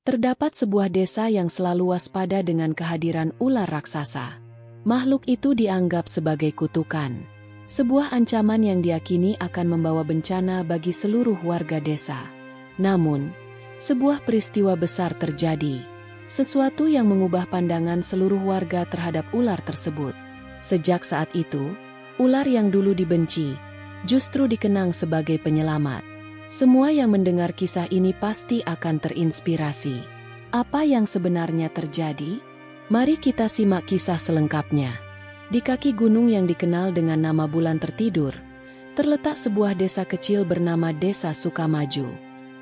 Terdapat sebuah desa yang selalu waspada dengan kehadiran ular raksasa. Makhluk itu dianggap sebagai kutukan. Sebuah ancaman yang diyakini akan membawa bencana bagi seluruh warga desa. Namun, sebuah peristiwa besar terjadi. Sesuatu yang mengubah pandangan seluruh warga terhadap ular tersebut. Sejak saat itu, ular yang dulu dibenci, justru dikenang sebagai penyelamat. Semua yang mendengar kisah ini pasti akan terinspirasi. Apa yang sebenarnya terjadi? Mari kita simak kisah selengkapnya. Di kaki gunung yang dikenal dengan nama Bulan Tertidur, terletak sebuah desa kecil bernama Desa Sukamaju.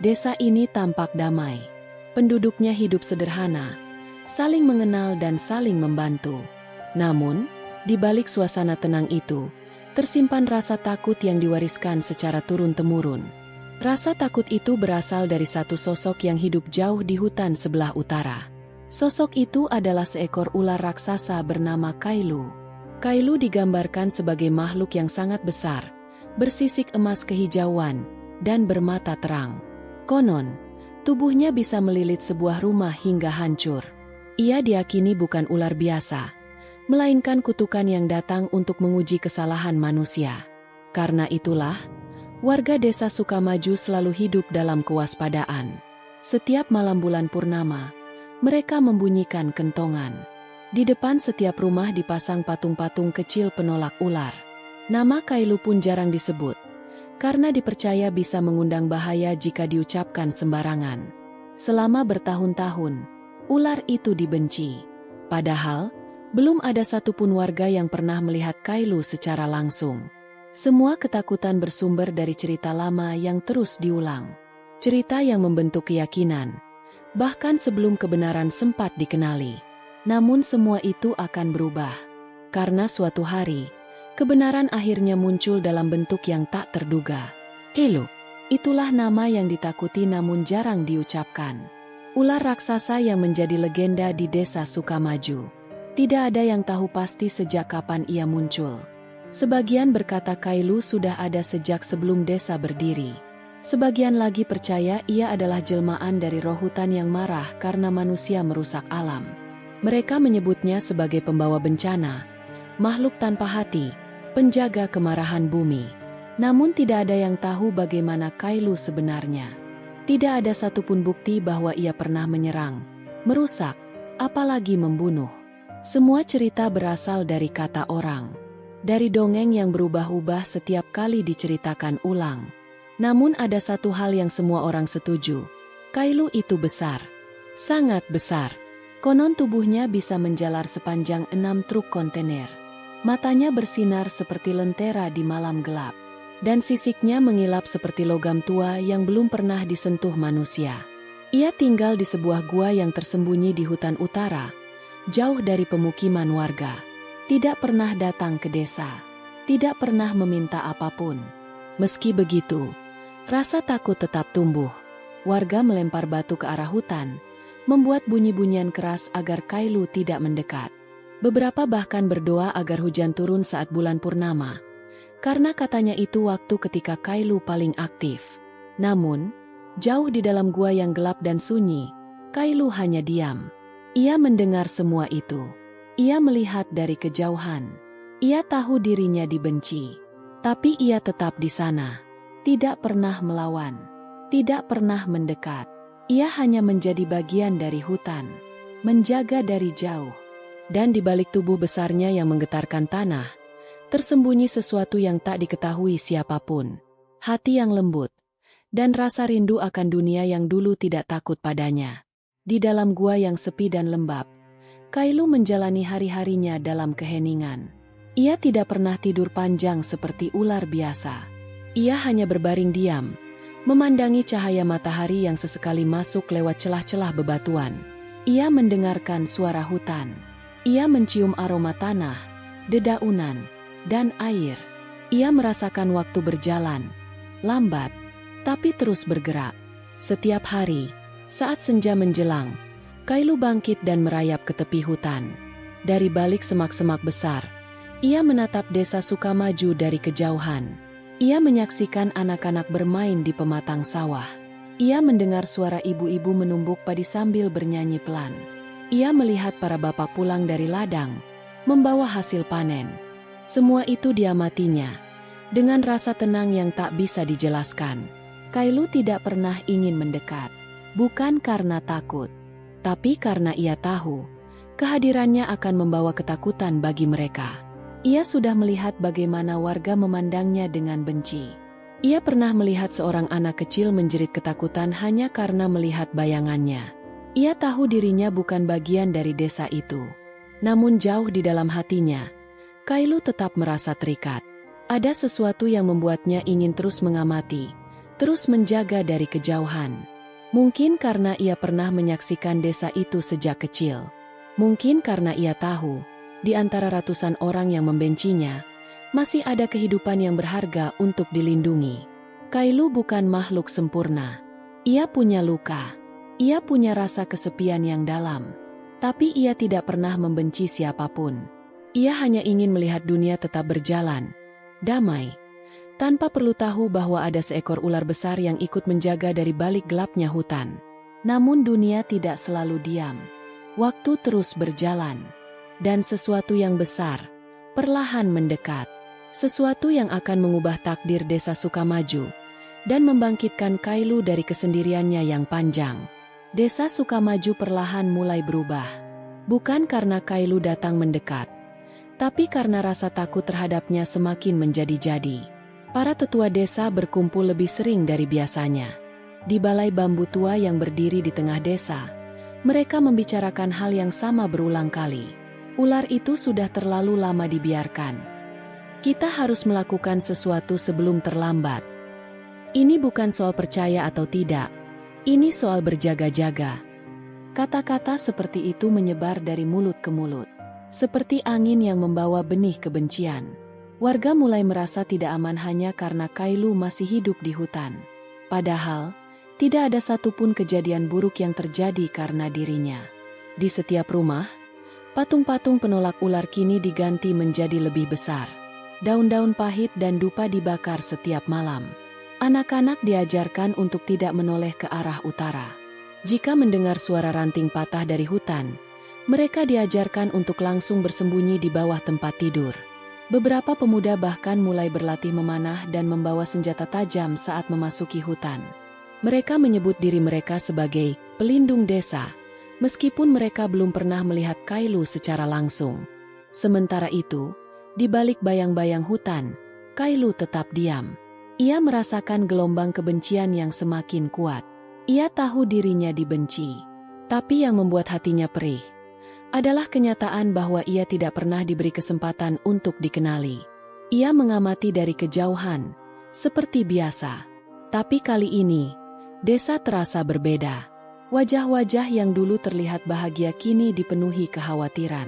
Desa ini tampak damai. Penduduknya hidup sederhana, saling mengenal dan saling membantu. Namun, di balik suasana tenang itu, tersimpan rasa takut yang diwariskan secara turun-temurun. Rasa takut itu berasal dari satu sosok yang hidup jauh di hutan sebelah utara. Sosok itu adalah seekor ular raksasa bernama Kailu. Kailu digambarkan sebagai makhluk yang sangat besar, bersisik emas kehijauan, dan bermata terang. Konon, tubuhnya bisa melilit sebuah rumah hingga hancur. Ia diyakini bukan ular biasa, melainkan kutukan yang datang untuk menguji kesalahan manusia. Karena itulah, warga desa Sukamaju selalu hidup dalam kewaspadaan. Setiap malam bulan purnama, mereka membunyikan kentongan. Di depan setiap rumah dipasang patung-patung kecil penolak ular. Nama Kailu pun jarang disebut, karena dipercaya bisa mengundang bahaya jika diucapkan sembarangan. Selama bertahun-tahun, ular itu dibenci. Padahal, belum ada satupun warga yang pernah melihat Kailu secara langsung. Semua ketakutan bersumber dari cerita lama yang terus diulang. Cerita yang membentuk keyakinan, bahkan sebelum kebenaran sempat dikenali. Namun semua itu akan berubah. Karena suatu hari, kebenaran akhirnya muncul dalam bentuk yang tak terduga. Kailu, itulah nama yang ditakuti namun jarang diucapkan. Ular raksasa yang menjadi legenda di desa Sukamaju. Tidak ada yang tahu pasti sejak kapan ia muncul. Sebagian berkata Kailu sudah ada sejak sebelum desa berdiri. Sebagian lagi percaya ia adalah jelmaan dari roh hutan yang marah karena manusia merusak alam. Mereka menyebutnya sebagai pembawa bencana, makhluk tanpa hati, penjaga kemarahan bumi. Namun tidak ada yang tahu bagaimana Kailu sebenarnya. Tidak ada satupun bukti bahwa ia pernah menyerang, merusak, apalagi membunuh. Semua cerita berasal dari kata orang. Dari dongeng yang berubah-ubah setiap kali diceritakan ulang. Namun ada satu hal yang semua orang setuju. Kailu itu besar. Sangat besar. Konon tubuhnya bisa menjalar sepanjang 6 truk kontainer. Matanya bersinar seperti lentera di malam gelap. Dan sisiknya mengilap seperti logam tua yang belum pernah disentuh manusia. Ia tinggal di sebuah gua yang tersembunyi di hutan utara, jauh dari pemukiman warga. Tidak pernah datang ke desa. Tidak pernah meminta apapun. Meski begitu, rasa takut tetap tumbuh. Warga melempar batu ke arah hutan, membuat bunyi-bunyian keras agar Kailu tidak mendekat. Beberapa bahkan berdoa agar hujan turun saat bulan purnama, karena katanya itu waktu ketika Kailu paling aktif. Namun, jauh di dalam gua yang gelap dan sunyi, Kailu hanya diam. Ia mendengar semua itu. Ia melihat dari kejauhan. Ia tahu dirinya dibenci. Tapi ia tetap di sana. Tidak pernah melawan. Tidak pernah mendekat. Ia hanya menjadi bagian dari hutan. Menjaga dari jauh. Dan di balik tubuh besarnya yang menggetarkan tanah, tersembunyi sesuatu yang tak diketahui siapapun. Hati yang lembut. Dan rasa rindu akan dunia yang dulu tidak takut padanya. Di dalam gua yang sepi dan lembab, Kailu menjalani hari-harinya dalam keheningan. Ia tidak pernah tidur panjang seperti ular biasa. Ia hanya berbaring diam, memandangi cahaya matahari yang sesekali masuk lewat celah-celah bebatuan. Ia mendengarkan suara hutan. Ia mencium aroma tanah, dedaunan, dan air. Ia merasakan waktu berjalan, lambat, tapi terus bergerak. Setiap hari, saat senja menjelang, Kailu bangkit dan merayap ke tepi hutan. Dari balik semak-semak besar, ia menatap desa Sukamaju dari kejauhan. Ia menyaksikan anak-anak bermain di pematang sawah. Ia mendengar suara ibu-ibu menumbuk padi sambil bernyanyi pelan. Ia melihat para bapak pulang dari ladang, membawa hasil panen. Semua itu diamatinya, dengan rasa tenang yang tak bisa dijelaskan. Kailu tidak pernah ingin mendekat, bukan karena takut, tapi karena ia tahu, kehadirannya akan membawa ketakutan bagi mereka. Ia sudah melihat bagaimana warga memandangnya dengan benci. Ia pernah melihat seorang anak kecil menjerit ketakutan hanya karena melihat bayangannya. Ia tahu dirinya bukan bagian dari desa itu. Namun jauh di dalam hatinya, Kailu tetap merasa terikat. Ada sesuatu yang membuatnya ingin terus mengamati, terus menjaga dari kejauhan. Mungkin karena ia pernah menyaksikan desa itu sejak kecil. Mungkin karena ia tahu, di antara ratusan orang yang membencinya, masih ada kehidupan yang berharga untuk dilindungi. Kailu bukan makhluk sempurna. Ia punya luka. Ia punya rasa kesepian yang dalam. Tapi ia tidak pernah membenci siapapun. Ia hanya ingin melihat dunia tetap berjalan, damai, tanpa perlu tahu bahwa ada seekor ular besar yang ikut menjaga dari balik gelapnya hutan. Namun dunia tidak selalu diam. Waktu terus berjalan. Dan sesuatu yang besar, perlahan mendekat. Sesuatu yang akan mengubah takdir desa Sukamaju, dan membangkitkan Kailu dari kesendiriannya yang panjang. Desa Sukamaju perlahan mulai berubah. Bukan karena Kailu datang mendekat, tapi karena rasa takut terhadapnya semakin menjadi-jadi. Para tetua desa berkumpul lebih sering dari biasanya. Di balai bambu tua yang berdiri di tengah desa, mereka membicarakan hal yang sama berulang kali. Ular itu sudah terlalu lama dibiarkan. Kita harus melakukan sesuatu sebelum terlambat. Ini bukan soal percaya atau tidak. Ini soal berjaga-jaga. Kata-kata seperti itu menyebar dari mulut ke mulut, seperti angin yang membawa benih kebencian. Warga mulai merasa tidak aman hanya karena Kailu masih hidup di hutan. Padahal, tidak ada satupun kejadian buruk yang terjadi karena dirinya. Di setiap rumah, patung-patung penolak ular kini diganti menjadi lebih besar. Daun-daun pahit dan dupa dibakar setiap malam. Anak-anak diajarkan untuk tidak menoleh ke arah utara. Jika mendengar suara ranting patah dari hutan, mereka diajarkan untuk langsung bersembunyi di bawah tempat tidur. Beberapa pemuda bahkan mulai berlatih memanah dan membawa senjata tajam saat memasuki hutan. Mereka menyebut diri mereka sebagai pelindung desa, meskipun mereka belum pernah melihat Kailu secara langsung. Sementara itu, di balik bayang-bayang hutan, Kailu tetap diam. Ia merasakan gelombang kebencian yang semakin kuat. Ia tahu dirinya dibenci. Tapi yang membuat hatinya perih adalah kenyataan bahwa ia tidak pernah diberi kesempatan untuk dikenali. Ia mengamati dari kejauhan, seperti biasa. Tapi kali ini, desa terasa berbeda. Wajah-wajah yang dulu terlihat bahagia kini dipenuhi kekhawatiran.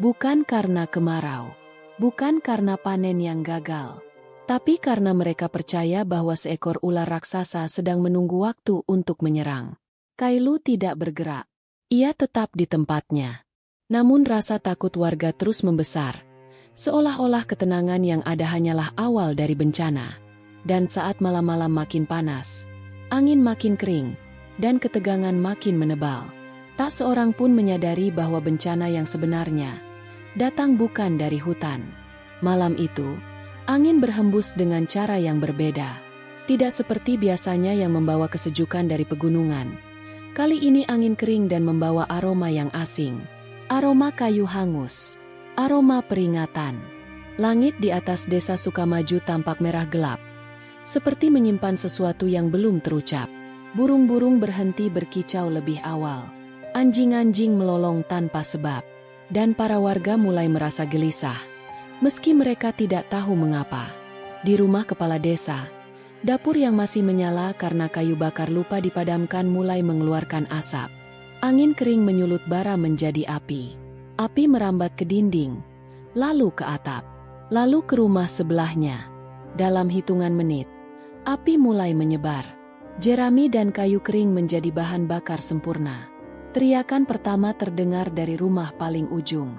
Bukan karena kemarau, bukan karena panen yang gagal, tapi karena mereka percaya bahwa seekor ular raksasa sedang menunggu waktu untuk menyerang. Kailu tidak bergerak. Ia tetap di tempatnya. Namun rasa takut warga terus membesar, seolah-olah ketenangan yang ada hanyalah awal dari bencana. Dan saat malam-malam makin panas, angin makin kering, dan ketegangan makin menebal, tak seorang pun menyadari bahwa bencana yang sebenarnya datang bukan dari hutan. Malam itu, angin berhembus dengan cara yang berbeda. Tidak seperti biasanya yang membawa kesejukan dari pegunungan. Kali ini angin kering dan membawa aroma yang asing. Aroma kayu hangus. Aroma peringatan. Langit di atas desa Sukamaju tampak merah gelap, seperti menyimpan sesuatu yang belum terucap. Burung-burung berhenti berkicau lebih awal. Anjing-anjing melolong tanpa sebab. Dan para warga mulai merasa gelisah, meski mereka tidak tahu mengapa. Di rumah kepala desa, dapur yang masih menyala karena kayu bakar lupa dipadamkan mulai mengeluarkan asap. Angin kering menyulut bara menjadi api. Api merambat ke dinding, lalu ke atap, lalu ke rumah sebelahnya. Dalam hitungan menit, api mulai menyebar. Jerami dan kayu kering menjadi bahan bakar sempurna. Teriakan pertama terdengar dari rumah paling ujung.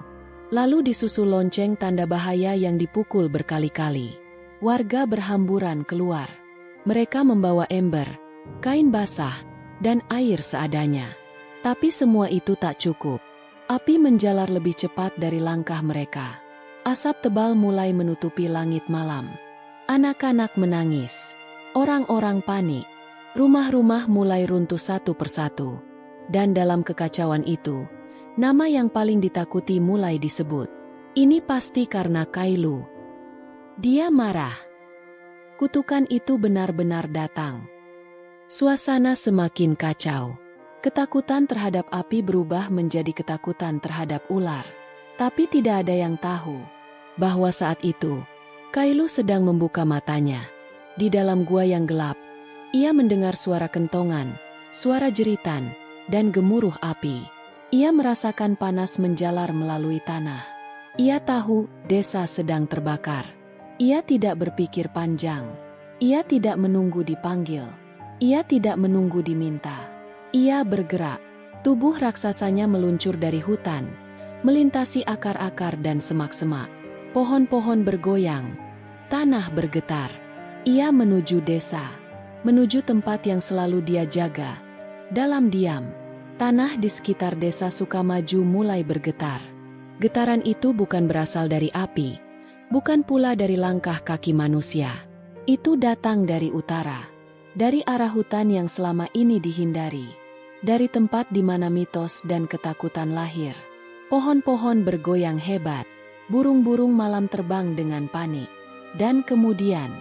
Lalu disusul lonceng tanda bahaya yang dipukul berkali-kali. Warga berhamburan keluar. Mereka membawa ember, kain basah, dan air seadanya. Tapi semua itu tak cukup. Api menjalar lebih cepat dari langkah mereka. Asap tebal mulai menutupi langit malam. Anak-anak menangis. Orang-orang panik. Rumah-rumah mulai runtuh satu persatu. Dan dalam kekacauan itu, nama yang paling ditakuti mulai disebut. Ini pasti karena Kailu. Dia marah. Kutukan itu benar-benar datang. Suasana semakin kacau. Ketakutan terhadap api berubah menjadi ketakutan terhadap ular. Tapi tidak ada yang tahu bahwa saat itu, Kailu sedang membuka matanya. Di dalam gua yang gelap, ia mendengar suara kentongan, suara jeritan, dan gemuruh api. Ia merasakan panas menjalar melalui tanah. Ia tahu desa sedang terbakar. Ia tidak berpikir panjang. Ia tidak menunggu dipanggil. Ia tidak menunggu diminta. Ia bergerak. Tubuh raksasanya meluncur dari hutan, melintasi akar-akar dan semak-semak. Pohon-pohon bergoyang. Tanah bergetar. Ia menuju desa. Menuju tempat yang selalu dia jaga. Dalam diam, tanah di sekitar desa Sukamaju mulai bergetar. Getaran itu bukan berasal dari api. Bukan pula dari langkah kaki manusia. Itu datang dari utara. Dari arah hutan yang selama ini dihindari. Dari tempat di mana mitos dan ketakutan lahir. Pohon-pohon bergoyang hebat. Burung-burung malam terbang dengan panik. Dan kemudian,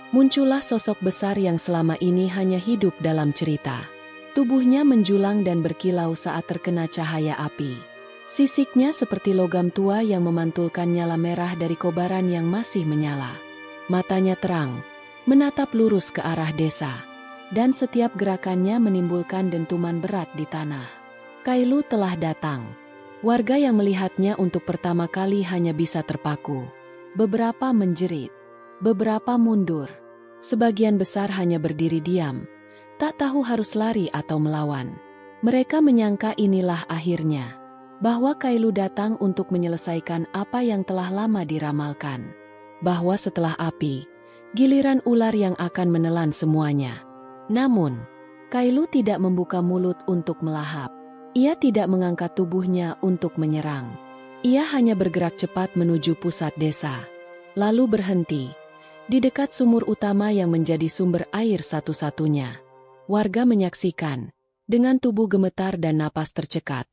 muncullah sosok besar yang selama ini hanya hidup dalam cerita. Tubuhnya menjulang dan berkilau saat terkena cahaya api. Sisiknya seperti logam tua yang memantulkan nyala merah dari kobaran yang masih menyala. Matanya terang, menatap lurus ke arah desa. Dan setiap gerakannya menimbulkan dentuman berat di tanah. Kailu telah datang. Warga yang melihatnya untuk pertama kali hanya bisa terpaku. Beberapa menjerit. Beberapa mundur. Sebagian besar hanya berdiri diam. Tak tahu harus lari atau melawan. Mereka menyangka inilah akhirnya. Bahwa Kailu datang untuk menyelesaikan apa yang telah lama diramalkan. Bahwa setelah api, giliran ular yang akan menelan semuanya. Namun, Kailu tidak membuka mulut untuk melahap. Ia tidak mengangkat tubuhnya untuk menyerang. Ia hanya bergerak cepat menuju pusat desa. Lalu berhenti. Di dekat sumur utama yang menjadi sumber air satu-satunya. Warga menyaksikan, dengan tubuh gemetar dan napas tercekat.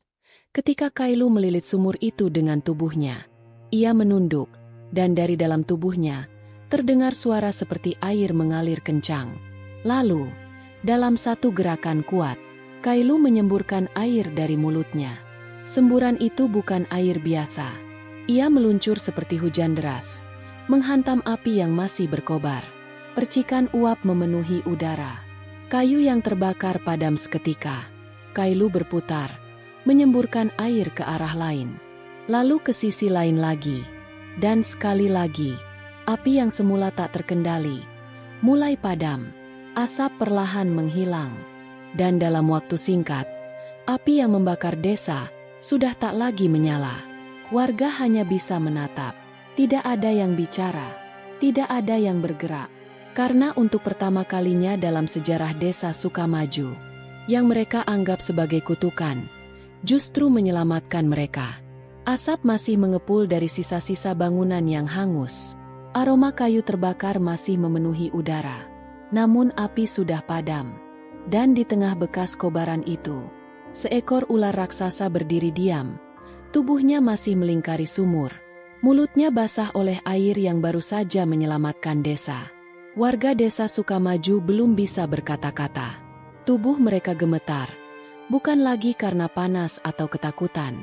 Ketika Kailu melilit sumur itu dengan tubuhnya. Ia menunduk, dan dari dalam tubuhnya, terdengar suara seperti air mengalir kencang. Lalu, dalam satu gerakan kuat, Kailu menyemburkan air dari mulutnya. Semburan itu bukan air biasa. Ia meluncur seperti hujan deras, menghantam api yang masih berkobar. Percikan uap memenuhi udara. Kayu yang terbakar padam seketika. Kailu berputar, menyemburkan air ke arah lain. Lalu ke sisi lain lagi. Dan sekali lagi, api yang semula tak terkendali mulai padam. Asap perlahan menghilang. Dan dalam waktu singkat, api yang membakar desa sudah tak lagi menyala. Warga hanya bisa menatap. Tidak ada yang bicara. Tidak ada yang bergerak. Karena untuk pertama kalinya dalam sejarah desa Sukamaju, yang mereka anggap sebagai kutukan, justru menyelamatkan mereka. Asap masih mengepul dari sisa-sisa bangunan yang hangus. Aroma kayu terbakar masih memenuhi udara. Namun api sudah padam. Dan di tengah bekas kobaran itu, seekor ular raksasa berdiri diam. Tubuhnya masih melingkari sumur. Mulutnya basah oleh air yang baru saja menyelamatkan desa. Warga desa Sukamaju belum bisa berkata-kata. Tubuh mereka gemetar. Bukan lagi karena panas atau ketakutan.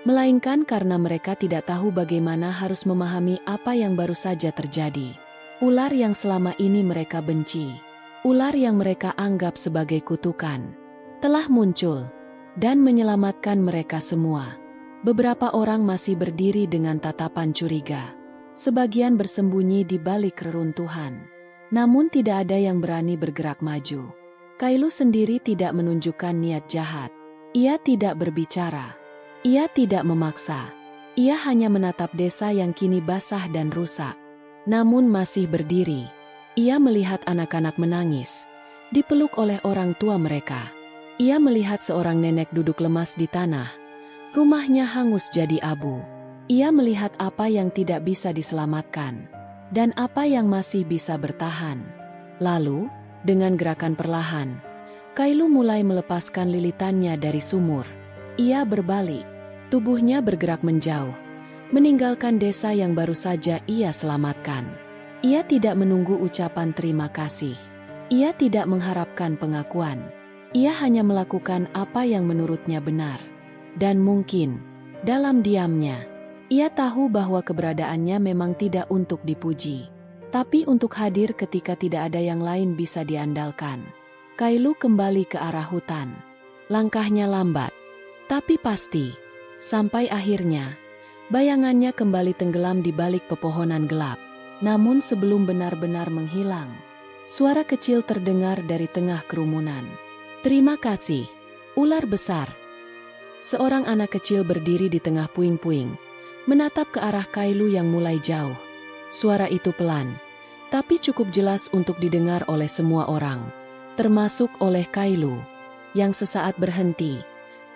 Melainkan karena mereka tidak tahu bagaimana harus memahami apa yang baru saja terjadi. Ular yang selama ini mereka benci. Ular yang mereka anggap sebagai kutukan, telah muncul, dan menyelamatkan mereka semua. Beberapa orang masih berdiri dengan tatapan curiga. Sebagian bersembunyi di balik reruntuhan. Namun tidak ada yang berani bergerak maju. Kailu sendiri tidak menunjukkan niat jahat. Ia tidak berbicara. Ia tidak memaksa. Ia hanya menatap desa yang kini basah dan rusak. Namun masih berdiri. Ia melihat anak-anak menangis. dipeluk oleh orang tua mereka. Ia melihat seorang nenek duduk lemas di tanah. Rumahnya hangus jadi abu. Ia melihat apa yang tidak bisa diselamatkan, dan apa yang masih bisa bertahan. Lalu, dengan gerakan perlahan, Kailu mulai melepaskan lilitannya dari sumur. Ia berbalik, tubuhnya bergerak menjauh, meninggalkan desa yang baru saja ia selamatkan. Ia tidak menunggu ucapan terima kasih. Ia tidak mengharapkan pengakuan. Ia hanya melakukan apa yang menurutnya benar. Dan mungkin, dalam diamnya, ia tahu bahwa keberadaannya memang tidak untuk dipuji, tapi untuk hadir ketika tidak ada yang lain bisa diandalkan. Kailu kembali ke arah hutan. Langkahnya lambat, tapi pasti. Sampai akhirnya, bayangannya kembali tenggelam di balik pepohonan gelap. Namun sebelum benar-benar menghilang, suara kecil terdengar dari tengah kerumunan. "Terima kasih, ular besar." Seorang anak kecil berdiri di tengah puing-puing, menatap ke arah Kailu yang mulai jauh. Suara itu pelan, tapi cukup jelas untuk didengar oleh semua orang, termasuk oleh Kailu, yang sesaat berhenti,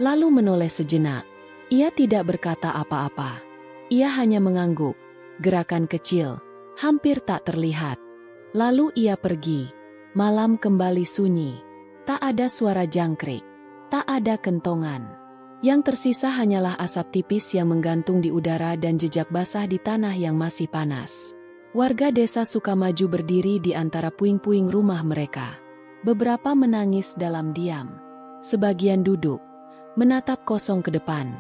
lalu menoleh sejenak. Ia tidak berkata apa-apa. Ia hanya mengangguk, gerakan kecil, hampir tak terlihat. Lalu ia pergi. Malam kembali sunyi. Tak ada suara jangkrik, tak ada kentongan. Yang tersisa hanyalah asap tipis yang menggantung di udara dan jejak basah di tanah yang masih panas. Warga desa Sukamaju berdiri di antara puing-puing rumah mereka. Beberapa menangis dalam diam. Sebagian duduk, menatap kosong ke depan,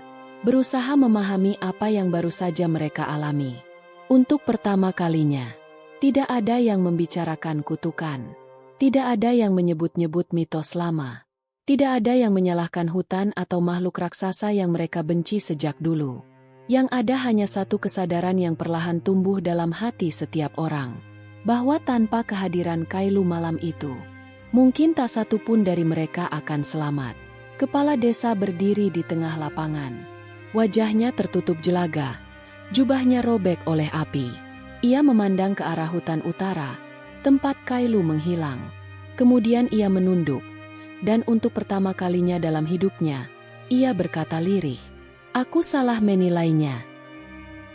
berusaha memahami apa yang baru saja mereka alami. Untuk pertama kalinya, tidak ada yang membicarakan kutukan. Tidak ada yang menyebut-nyebut mitos lama. Tidak ada yang menyalahkan hutan atau makhluk raksasa yang mereka benci sejak dulu. Yang ada hanya satu kesadaran yang perlahan tumbuh dalam hati setiap orang. Bahwa tanpa kehadiran Kailu malam itu, mungkin tak satu pun dari mereka akan selamat. Kepala desa berdiri di tengah lapangan. Wajahnya tertutup jelaga. Jubahnya robek oleh api. Ia memandang ke arah hutan utara, tempat Kailu menghilang. Kemudian ia menunduk. Dan untuk pertama kalinya dalam hidupnya, ia berkata lirih, "Aku salah menilainya."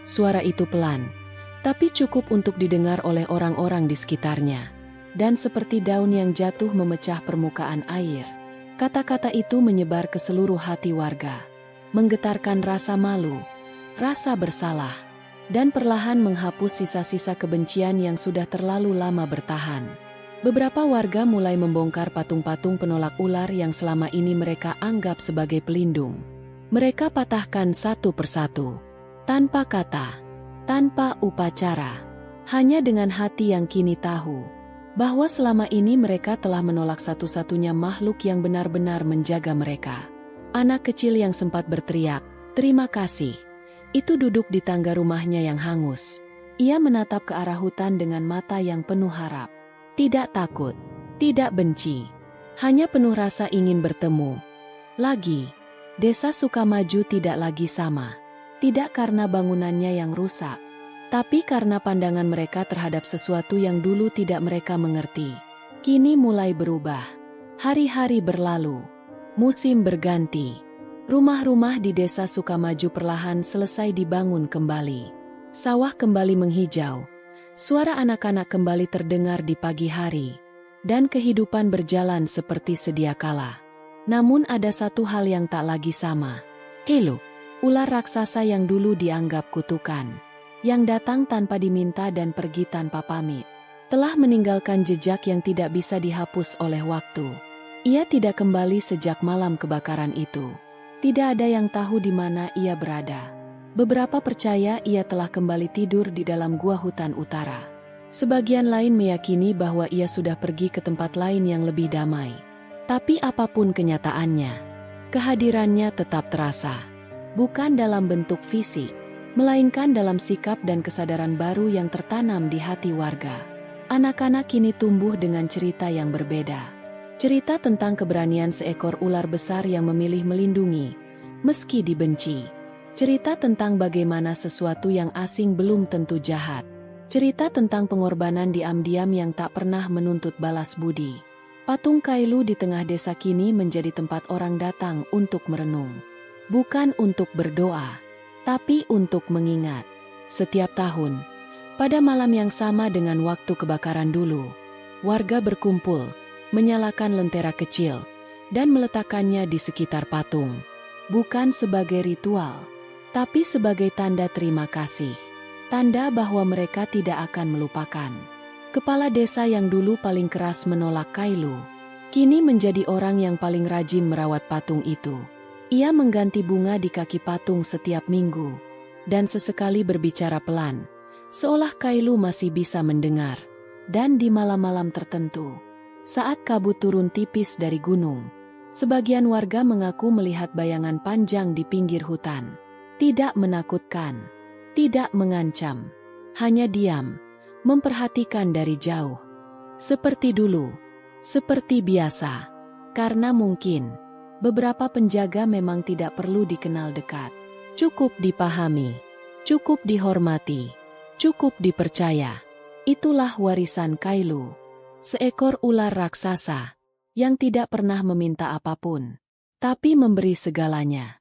Suara itu pelan, tapi cukup untuk didengar oleh orang-orang di sekitarnya. Dan seperti daun yang jatuh memecah permukaan air, kata-kata itu menyebar ke seluruh hati warga, menggetarkan rasa malu, rasa bersalah, dan perlahan menghapus sisa-sisa kebencian yang sudah terlalu lama bertahan. Beberapa warga mulai membongkar patung-patung penolak ular yang selama ini mereka anggap sebagai pelindung. Mereka patahkan satu persatu, tanpa kata, tanpa upacara, hanya dengan hati yang kini tahu bahwa selama ini mereka telah menolak satu-satunya makhluk yang benar-benar menjaga mereka. Anak kecil yang sempat berteriak, "Terima kasih," itu duduk di tangga rumahnya yang hangus. Ia menatap ke arah hutan dengan mata yang penuh harap. Tidak takut, tidak benci, hanya penuh rasa ingin bertemu lagi. Desa Sukamaju tidak lagi sama. Tidak karena bangunannya yang rusak, tapi karena pandangan mereka terhadap sesuatu yang dulu tidak mereka mengerti. Kini mulai berubah. Hari-hari berlalu. Musim berganti. Rumah-rumah di desa Sukamaju perlahan selesai dibangun kembali. Sawah kembali menghijau. Suara anak-anak kembali terdengar di pagi hari. Dan kehidupan berjalan seperti sedia kala. Namun ada satu hal yang tak lagi sama. Kailu, ular raksasa yang dulu dianggap kutukan, yang datang tanpa diminta dan pergi tanpa pamit, telah meninggalkan jejak yang tidak bisa dihapus oleh waktu. Ia tidak kembali sejak malam kebakaran itu. Tidak ada yang tahu di mana ia berada. Beberapa percaya ia telah kembali tidur di dalam gua hutan utara. Sebagian lain meyakini bahwa ia sudah pergi ke tempat lain yang lebih damai. Tapi apapun kenyataannya, kehadirannya tetap terasa. Bukan dalam bentuk fisik, melainkan dalam sikap dan kesadaran baru yang tertanam di hati warga. Anak-anak kini tumbuh dengan cerita yang berbeda. Cerita tentang keberanian seekor ular besar yang memilih melindungi, meski dibenci. Cerita tentang bagaimana sesuatu yang asing belum tentu jahat. Cerita tentang pengorbanan diam-diam yang tak pernah menuntut balas budi. Patung Kailu di tengah desa kini menjadi tempat orang datang untuk merenung. Bukan untuk berdoa, tapi untuk mengingat. Setiap tahun, pada malam yang sama dengan waktu kebakaran dulu, warga berkumpul, menyalakan lentera kecil, dan meletakkannya di sekitar patung. Bukan sebagai ritual, tapi sebagai tanda terima kasih. Tanda bahwa mereka tidak akan melupakan. Kepala desa yang dulu paling keras menolak Kailu, kini menjadi orang yang paling rajin merawat patung itu. Ia mengganti bunga di kaki patung setiap minggu, dan sesekali berbicara pelan, seolah Kailu masih bisa mendengar. Dan di malam-malam tertentu, saat kabut turun tipis dari gunung, sebagian warga mengaku melihat bayangan panjang di pinggir hutan. Tidak menakutkan, tidak mengancam, hanya diam, memperhatikan dari jauh. Seperti dulu, seperti biasa, karena mungkin beberapa penjaga memang tidak perlu dikenal dekat. Cukup dipahami, cukup dihormati, cukup dipercaya. Itulah warisan Kailu, seekor ular raksasa yang tidak pernah meminta apapun, tapi memberi segalanya.